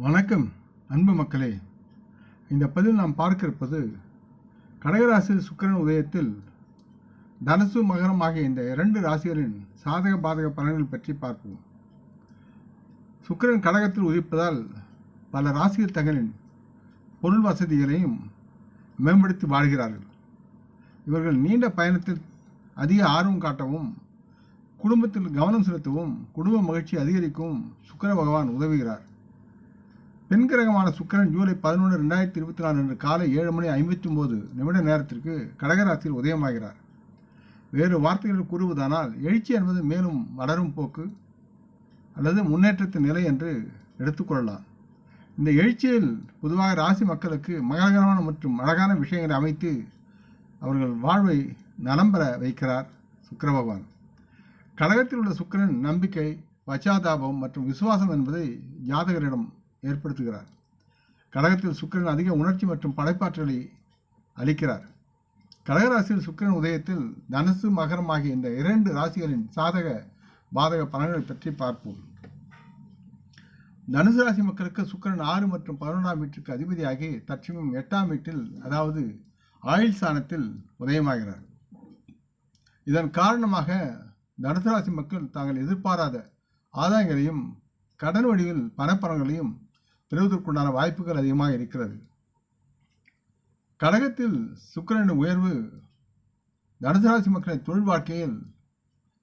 வணக்கம் அன்பு மக்களே. இந்த பதில் நாம் பார்க்க இருப்பது கடகராசியில் சுக்கிரன் உதயத்தில் தனுசு மகரம் ஆகிய இந்த 2 ராசிகளின் சாதக பாதக பலன்கள் பற்றி பார்ப்போம். சுக்கிரன் கடகத்தில் உதிப்பதால் பல ராசிகள் தங்களின் பொருள் வசதிகளையும் மேம்படுத்தி வாழ்கிறார்கள். இவர்கள் நீண்ட பயணத்தில் அதிக ஆர்வம் காட்டவும், குடும்பத்தில் கவனம் செலுத்தவும், குடும்ப மகிழ்ச்சி அதிகரிக்கவும் சுக்கிர பகவான் உதவுகிறார். பெண் கிரகமான சுக்கிரன் ஜூலை 11, 2024 அன்று காலை 7:59 நேரத்திற்கு கடகராசியில் உதயமாகிறார். வேறு வார்த்தைகளில் கூறுவதானால் எழுச்சி என்பது மேலும் வளரும் போக்கு அல்லது முன்னேற்றத்தின் நிலை என்று எடுத்துக்கொள்ளலாம். இந்த எழுச்சியில் பொதுவாக ராசி மக்களுக்கு மங்களகரமான மற்றும் அழகான விஷயங்களை அமைத்து அவர்கள் வாழ்வை நலம் பெற வைக்கிறார் சுக்கிர பகவான். கடகத்தில் உள்ள சுக்கிரன் நம்பிக்கை, பச்சாதாபம் மற்றும் விசுவாசம் என்பதை ஜாதகரிடம் ஏற்படுத்துகிறார். கடகத்தில் சுக்கிரன் அதிக உணர்ச்சி மற்றும் படைப்பாற்றலை அளிக்கிறார். கடகராசியில் சுக்கிரன் உதயத்தில் தனுசு மகரம் ஆகிய இந்த 2 ராசிகளின் சாதக பாதக பலன்களை பற்றி பார்ப்போம். தனுசு ராசி மக்களுக்கு சுக்கிரன் 6 மற்றும் 11ஆம் வீட்டிற்கு அதிபதியாகி தற்சமயம் 8ஆம் வீட்டில், அதாவது ஆயுள் ஸ்தானத்தில் உதயமாகிறார். இதன் காரணமாக தனுசு ராசி மக்கள் தாங்கள் எதிர்பாராத ஆதாயங்களையும் கடன் வடிவில் பணப்பலன்களையும் பெறுவதற்குண்டான வாய்ப்புகள் அதிகமாக இருக்கிறது. கடகத்தில் சுக்கிரனின் உயர்வு தனுசு ராசி மக்களின் தொழில் வாழ்க்கையில்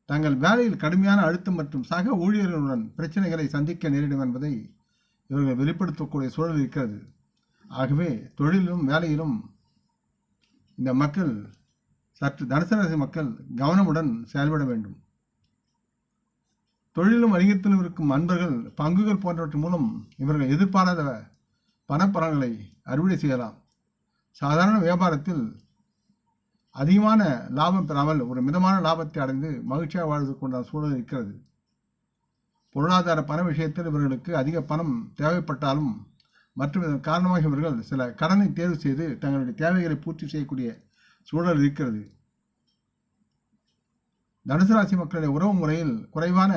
தங்கள் வேலையில் கடுமையான அழுத்தம் மற்றும் சக ஊழியர்களுடன் பிரச்சனைகளை சந்திக்க நேரிடும் என்பதை இவர்கள் வெளிப்படுத்தக்கூடிய சூழல் இருக்கிறது. ஆகவே தொழிலும் வேலையிலும் இந்த மக்கள் சற்று தனுசு ராசி மக்கள் கவனமுடன் செயல்பட வேண்டும். தொழிலும் வணிகத்திலும் இருக்கும் அன்பர்கள், பங்குகள் போன்றவற்றின் மூலம் இவர்கள் எதிர்பாராத பணப்பலன்களை அறுவடை செய்யலாம். சாதாரண வியாபாரத்தில் அதிகமான லாபம் பெறாமல் ஒரு மிதமான லாபத்தை அடைந்து மகிழ்ச்சியாக வாழ்வதற்குண்டான சூழல் இருக்கிறது. பொருளாதார பண விஷயத்தில் இவர்களுக்கு அதிக பணம் தேவைப்பட்டாலும் மற்றும் இதன் காரணமாக இவர்கள் சில கடனை தேர்வு செய்து தங்களுடைய தேவைகளை பூர்த்தி செய்யக்கூடிய சூழல் இருக்கிறது. தனுசு ராசி மக்களுடைய உறவு முறையில் குறைவான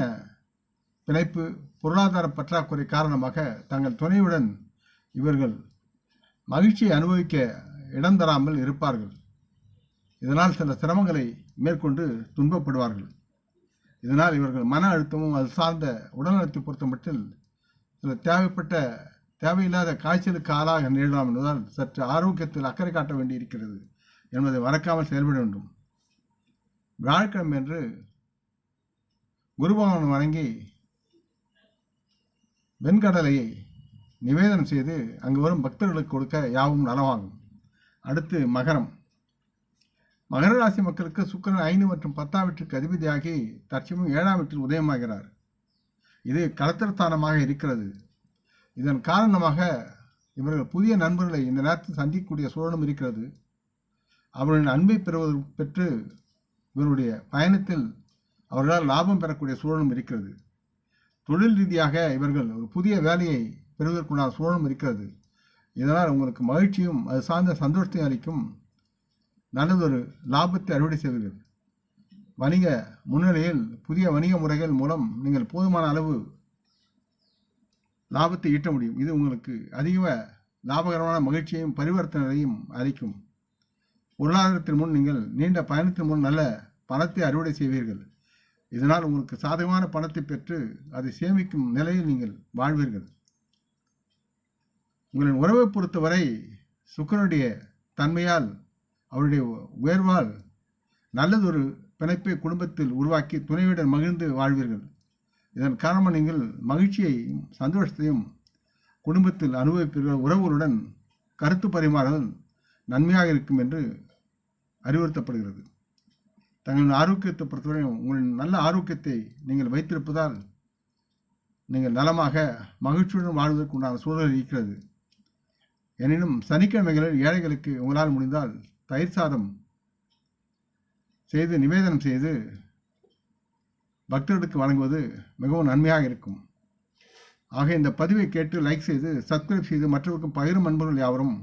பிணைப்பு, பொருளாதார பற்றாக்குறை காரணமாக தங்கள் துணையுடன் இவர்கள் மகிழ்ச்சியை அனுபவிக்க இடம் தராமல் இருப்பார்கள். இதனால் சில சிரமங்களை மேற்கொண்டு துன்பப்படுவார்கள். இதனால் இவர்கள் மன அழுத்தமும் அது சார்ந்த உடல்நலத்தை பொறுத்த மட்டில் சில தேவையில்லாத காய்ச்சலுக்கு ஆளாக நேரிடலாம் என்பதால் சற்று ஆரோக்கியத்தில் அக்கறை காட்ட வேண்டி இருக்கிறது என்பதை மறக்காமல் செயல்பட வேண்டும். வியாழக்கிழமை என்று குரு பகவான் வணங்கி வெண்கடலையை நிவேதனம் செய்து அங்கு வரும் பக்தர்களுக்கு கொடுக்க யாவும் நலவாகும். அடுத்து மகரம். மகர ராசி மக்களுக்கு சுக்கிரன் 5 மற்றும் 10ஆம் வீட்டிற்கு அதிபதியாகி தற்சமயம் 7ஆம் வீட்டில் உதயமாகிறார். இது கலத்திரஸ்தானமாக இருக்கிறது. இதன் காரணமாக இவர்கள் புதிய நண்பர்களை இந்த நேரத்தில் சந்திக்கக்கூடிய சூழலும் இருக்கிறது. அவர்களின் அன்பை பெற்று இவருடைய பயணத்தில் அவர்களால் லாபம் பெறக்கூடிய சூழலும் இருக்கிறது. தொழில் ரீதியாக இவர்கள் ஒரு புதிய வேலையை பெறுவதற்குண்டான சூழலும் இருக்கிறது. இதனால் உங்களுக்கு மகிழ்ச்சியும் அது சார்ந்த சந்தோஷத்தையும் அளிக்கும் நல்லதொரு லாபத்தை அறுவடை செய்வீர்கள். வணிக முன்னிலையில் புதிய வணிக முறைகள் மூலம் நீங்கள் போதுமான அளவு லாபத்தை ஈட்ட முடியும். இது உங்களுக்கு அதிக லாபகரமான மகிழ்ச்சியையும் பரிவர்த்தனையையும் அளிக்கும். பொருளாதாரத்தின் முன் நீங்கள் நீண்ட பயணத்தின் முன் நல்ல பணத்தை அறுவடை செய்வீர்கள். இதனால் உங்களுக்கு சாதகமான பணத்தை பெற்று அதை சேமிக்கும் நிலையில் நீங்கள் வாழ்வீர்கள். உங்களின் உறவை பொறுத்தவரை சுக்கிரனுடைய தன்மையால், அவருடைய உயர்வால் நல்லதொரு பிணைப்பை குடும்பத்தில் உருவாக்கி துணையுடன் மகிழ்ந்து வாழ்வீர்கள். இதன் காரணமாக நீங்கள் மகிழ்ச்சியையும் சந்தோஷத்தையும் குடும்பத்தில் அனுபவிப்பீர்கள். உறவுகளுடன் கருத்து பரிமாறுதல் நன்மையாக இருக்கும் என்று அறிவுறுத்தப்படுகிறது. தங்களின் ஆரோக்கியத்தை பொறுத்தவரை உங்களின் நல்ல ஆரோக்கியத்தை நீங்கள் வைத்திருப்பதால் நீங்கள் நலமாக மகிழ்ச்சியுடன் வாழ்வதற்கு உண்டான சூழல் இருக்கிறது. எனினும் சனிக்கிழமைகளில் ஏழைகளுக்கு உங்களால் முடிந்தால் தயிர் சாதம் செய்து நிவேதனம் செய்து பக்தர்களுக்கு வழங்குவது மிகவும் நன்மையாக இருக்கும். ஆக இந்த பதிவை கேட்டு லைக் செய்து சப்ஸ்கிரைப் செய்து மற்றவருக்கும் பகிரும் நண்பர்கள் யாவரும்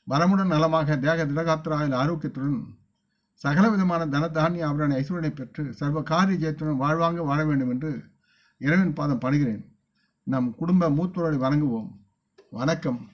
வரமுடன் நலமாக தேக திடகாத்திராயில் ஆரோக்கியத்துடன் சகல விதமான தனதானிய ஆபரண ஐஸ்வரனை பெற்று சர்வ காரிய ஜெயத்துடன் வாழ்வாங்க வாழ வேண்டும் என்று இறைவன் பாதம் பணிகிறேன். நம் குடும்ப மூத்தோரை வணங்குவோம். வணக்கம்.